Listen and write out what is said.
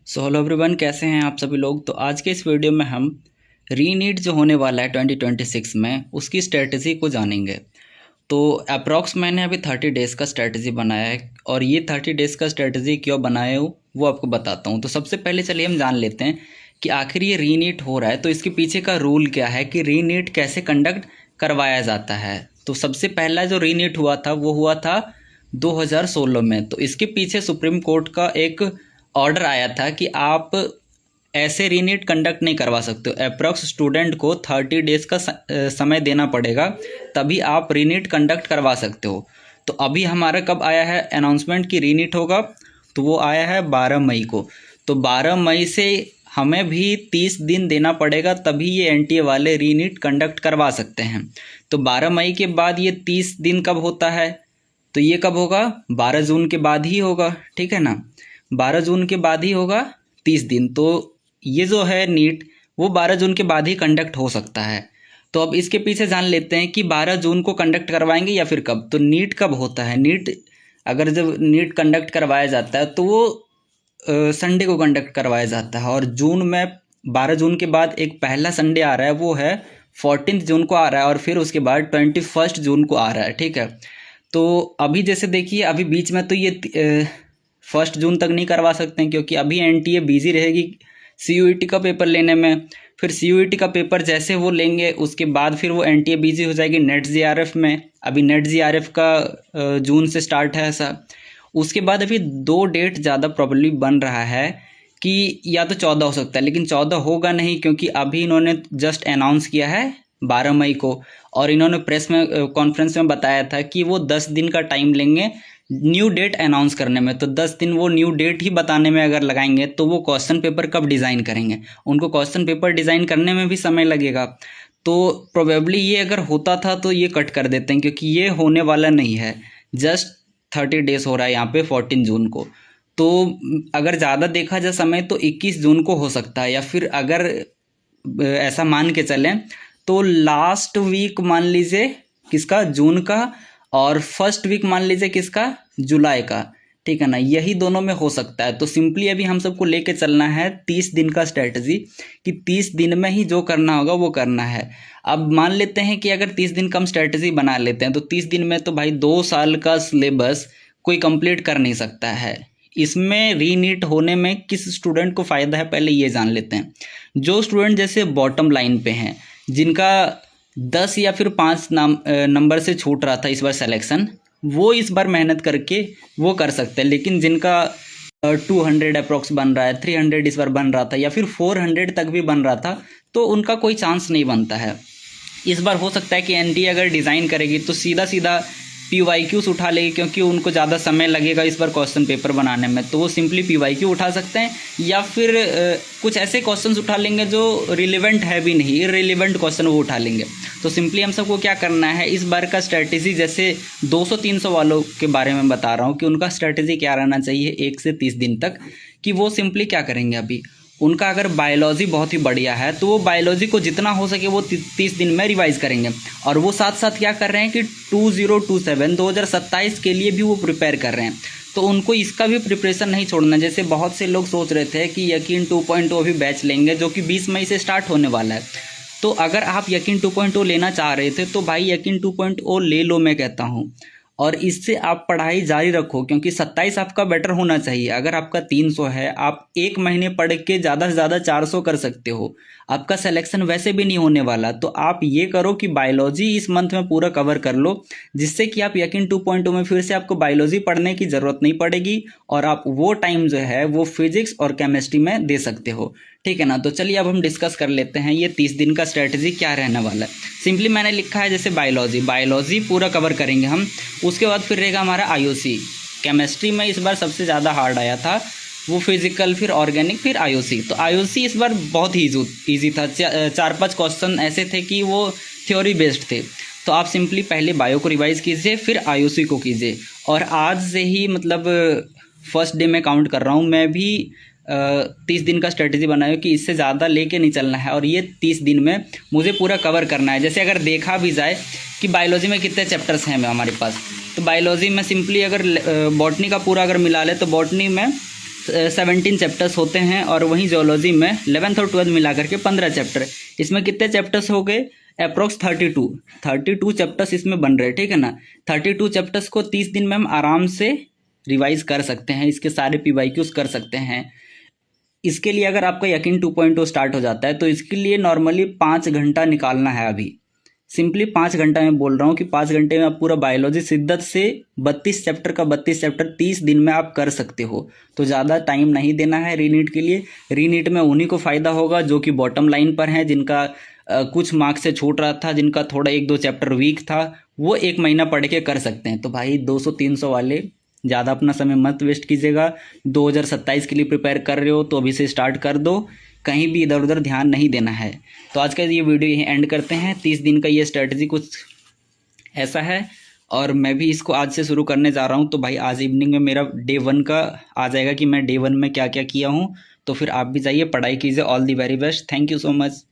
So hello everyone, कैसे हैं आप सभी लोग। तो आज के इस वीडियो में हम रीनीट जो होने वाला है 2026 में उसकी स्ट्रेटजी को जानेंगे। तो अप्रॉक्स मैंने अभी 30 डेज़ का स्ट्रेटजी बनाया है और ये 30 डेज़ का स्ट्रेटजी क्यों बनाया हूँ वो आपको बताता हूँ। तो सबसे पहले चलिए हम जान लेते हैं कि आखिर ये रीनीट हो रहा है तो इसके पीछे का रूल क्या है कि रीनीट कैसे कंडक्ट करवाया जाता है। तो सबसे पहला जो रीनीट हुआ था वो हुआ था 2016 में। तो इसके पीछे सुप्रीम कोर्ट का एक ऑर्डर आया था कि आप ऐसे रीनीट कंडक्ट नहीं करवा सकते हो। अप्रॉक्स स्टूडेंट को 30 डेज़ का समय देना पड़ेगा, तभी आप रीनीट कंडक्ट करवा सकते हो। तो अभी हमारा कब आया है अनाउंसमेंट कि रीनीट होगा, तो वो आया है 12 मई को। तो 12 मई से हमें भी 30 दिन देना पड़ेगा, तभी ये एनटीए वाले रीनीट कंडक्ट करवा सकते हैं। तो 12 मई के बाद ये 30 दिन कब होता है, तो ये कब होगा, 12 जून के बाद ही होगा, ठीक है ना। 12 जून के बाद ही होगा 30 दिन। तो ये जो है नीट वो 12 जून के बाद ही कंडक्ट हो सकता है। तो अब इसके पीछे जान लेते हैं कि 12 जून को कंडक्ट करवाएंगे या फिर कब। तो नीट कब होता है, नीट अगर जब नीट कंडक्ट करवाया जाता है तो वो संडे को कंडक्ट करवाया जाता है। और जून में 12 जून के बाद एक पहला संडे आ रहा है, वो है 14 जून को आ रहा है और फिर उसके बाद 21 जून को आ रहा है, ठीक है। तो अभी जैसे देखिए, अभी बीच में तो ये 1 जून तक नहीं करवा सकते हैं क्योंकि अभी एनटीए बिजी रहेगी सीयूईटी का पेपर लेने में। फिर सीयूईटी का पेपर जैसे वो लेंगे उसके बाद फिर वो एनटीए बिजी हो जाएगी नेट जीआरएफ में। अभी नेट जीआरएफ का जून से स्टार्ट है ऐसा। उसके बाद अभी 2 डेट ज़्यादा प्रॉब्लली बन रहा है कि या तो 14 हो सकता है, लेकिन 14 होगा नहीं क्योंकि अभी इन्होंने जस्ट अनाउंस किया है 12 मई को। और इन्होंने प्रेस में कॉन्फ्रेंस में बताया था कि वो 10 दिन का टाइम लेंगे न्यू डेट अनाउंस करने में। तो 10 दिन वो न्यू डेट ही बताने में अगर लगाएंगे तो वो क्वेश्चन पेपर कब डिज़ाइन करेंगे, उनको क्वेश्चन पेपर डिज़ाइन करने में भी समय लगेगा। तो प्रोबेबली ये अगर होता था तो ये कट कर देते हैं क्योंकि ये होने वाला नहीं है। जस्ट 30 डेज़ हो रहा है यहाँ पे 14 जून को। तो अगर ज़्यादा देखा जाए समय तो 21 जून को हो सकता है, या फिर अगर ऐसा मान के चलें तो लास्ट वीक मान लीजिए किसका, जून का, और फर्स्ट वीक मान लीजिए किसका, जुलाई का, ठीक है ना। यही दोनों में हो सकता है। तो सिंपली अभी हम सबको लेके चलना है 30 दिन का स्ट्रेटजी कि 30 दिन में ही जो करना होगा वो करना है। अब मान लेते हैं कि अगर 30 दिन का हम स्ट्रेटजी बना लेते हैं तो 30 दिन में तो भाई 2 साल का सिलेबस कोई कंप्लीट कर नहीं सकता है। इसमें रीनीट होने में किस स्टूडेंट को फ़ायदा है पहले ये जान लेते हैं। जो स्टूडेंट जैसे बॉटम लाइन पे हैं, जिनका 10 या फिर 5 नंबर से छूट रहा था इस बार सिलेक्शन, वो इस बार मेहनत करके वो कर सकते हैं। लेकिन जिनका 200 अप्रोक्स बन रहा है, 300 इस बार बन रहा था या फिर 400 तक भी बन रहा था, तो उनका कोई चांस नहीं बनता है। इस बार हो सकता है कि एनटीए अगर डिज़ाइन करेगी तो सीधा सीधा पीवाईक्यूज उठा लेगी क्योंकि उनको ज़्यादा समय लगेगा इस बार क्वेश्चन पेपर बनाने में, तो वो सिंपली पीवाईक्यू उठा सकते हैं। या फिर कुछ ऐसे क्वेश्चंस उठा लेंगे जो रिलेवेंट है भी नहीं, इररिलेवेंट क्वेश्चन वो उठा लेंगे। तो सिंपली हम सबको क्या करना है, इस बार का स्ट्रेटजी जैसे 200-300 वालों के बारे में बता रहा हूँ कि उनका स्ट्रेटजी क्या रहना चाहिए 1 से 30 दिन तक, कि वो सिंपली क्या करेंगे। अभी उनका अगर बायोलॉजी बहुत ही बढ़िया है तो वो बायोलॉजी को जितना हो सके वो 30 दिन में रिवाइज़ करेंगे। और वो साथ साथ क्या कर रहे हैं कि 2027 के लिए भी वो प्रिपेयर कर रहे हैं। तो उनको इसका भी प्रिपरेशन नहीं छोड़ना। जैसे बहुत से लोग सोच रहे थे कि यकीन 2.0 भी बैच लेंगे जो कि 20 मई से स्टार्ट होने वाला है। तो अगर आप यकीन 2.0 लेना चाह रहे थे तो भाई यकीन 2.0 ले लो, मैं कहता हूँ। और इससे आप पढ़ाई जारी रखो क्योंकि 27 आपका बेटर होना चाहिए। अगर आपका 300 है, आप 1 महीने पढ़ के ज़्यादा से ज़्यादा 400 कर सकते हो। आपका सिलेक्शन वैसे भी नहीं होने वाला। तो आप ये करो कि बायोलॉजी इस मंथ में पूरा कवर कर लो, जिससे कि आप यकीन 2.0 में फिर से आपको बायोलॉजी पढ़ने की ज़रूरत नहीं पड़ेगी और आप वो टाइम जो है वो फिजिक्स और केमिस्ट्री में दे सकते हो, ठीक है ना। तो चलिए अब हम डिस्कस कर लेते हैं ये 30 दिन का स्ट्रेटजी क्या रहने वाला है। सिंपली मैंने लिखा है जैसे बायोलॉजी पूरा कवर करेंगे हम। उसके बाद फिर रहेगा हमारा आईओसी। केमिस्ट्री में इस बार सबसे ज़्यादा हार्ड आया था, वो फिजिकल, फिर ऑर्गेनिक, फिर आईओसी। तो आईओसी इस बार बहुत ही ईजी था। 4-5 क्वेश्चन ऐसे थे कि वो थ्योरी बेस्ड थे। तो आप सिंपली पहले बायो को रिवाइज़ कीजिए, फिर आईओसी को कीजिए। और आज से ही मतलब फर्स्ट डे में काउंट कर रहा हूँ, मैं भी 30 दिन का स्ट्रेटजी बनाया कि इससे ज़्यादा लेके नहीं चलना है और ये 30 दिन में मुझे पूरा कवर करना है। जैसे अगर देखा भी जाए कि बायोलॉजी में कितने चैप्टर्स हैं हमारे पास, तो बायोलॉजी में सिंपली अगर बॉटनी का पूरा अगर मिला ले तो बॉटनी में 17 चैप्टर्स होते हैं और वहीं जोलॉजी में 11th और 12th मिला करके 15 चैप्टर। इसमें कितने चैप्टर्स हो गए? अप्रॉक्स 32 चैप्टर्स इसमें बन रहे हैं, ठीक है ना। 32 चैप्टर्स को 30 दिन में हम आराम से रिवाइज कर सकते हैं, इसके सारे PYQs कर सकते हैं। इसके लिए अगर आपका यकीन 2.0 स्टार्ट हो जाता है तो इसके लिए नॉर्मली 5 घंटा निकालना है। अभी सिंपली 5 घंटा मैं बोल रहा हूँ कि 5 घंटे में आप पूरा बायोलॉजी शिद्दत से 32 चैप्टर का 32 चैप्टर 30 दिन में आप कर सकते हो। तो ज़्यादा टाइम नहीं देना है रीनीट के लिए। रीनीट में उन्हीं को फ़ायदा होगा जो कि बॉटम लाइन पर हैं, जिनका कुछ मार्क्स से छूट रहा था, जिनका थोड़ा 1-2 चैप्टर वीक था, वो 1 महीना पढ़ के कर सकते हैं। तो भाई 200-300 वाले ज़्यादा अपना समय मत वेस्ट कीजिएगा। 2027 के लिए प्रिपेयर कर रहे हो तो अभी से स्टार्ट कर दो, कहीं भी इधर उधर ध्यान नहीं देना है। तो आज का ये वीडियो यहीं एंड करते हैं। 30 दिन का ये स्ट्रेटजी कुछ ऐसा है और मैं भी इसको आज से शुरू करने जा रहा हूँ। तो भाई आज इवनिंग में मेरा डे 1 का आ जाएगा कि मैं डे 1 में क्या क्या किया हूँ। तो फिर आप भी जाइए, पढ़ाई कीजिए। All the very best. Thank you so much.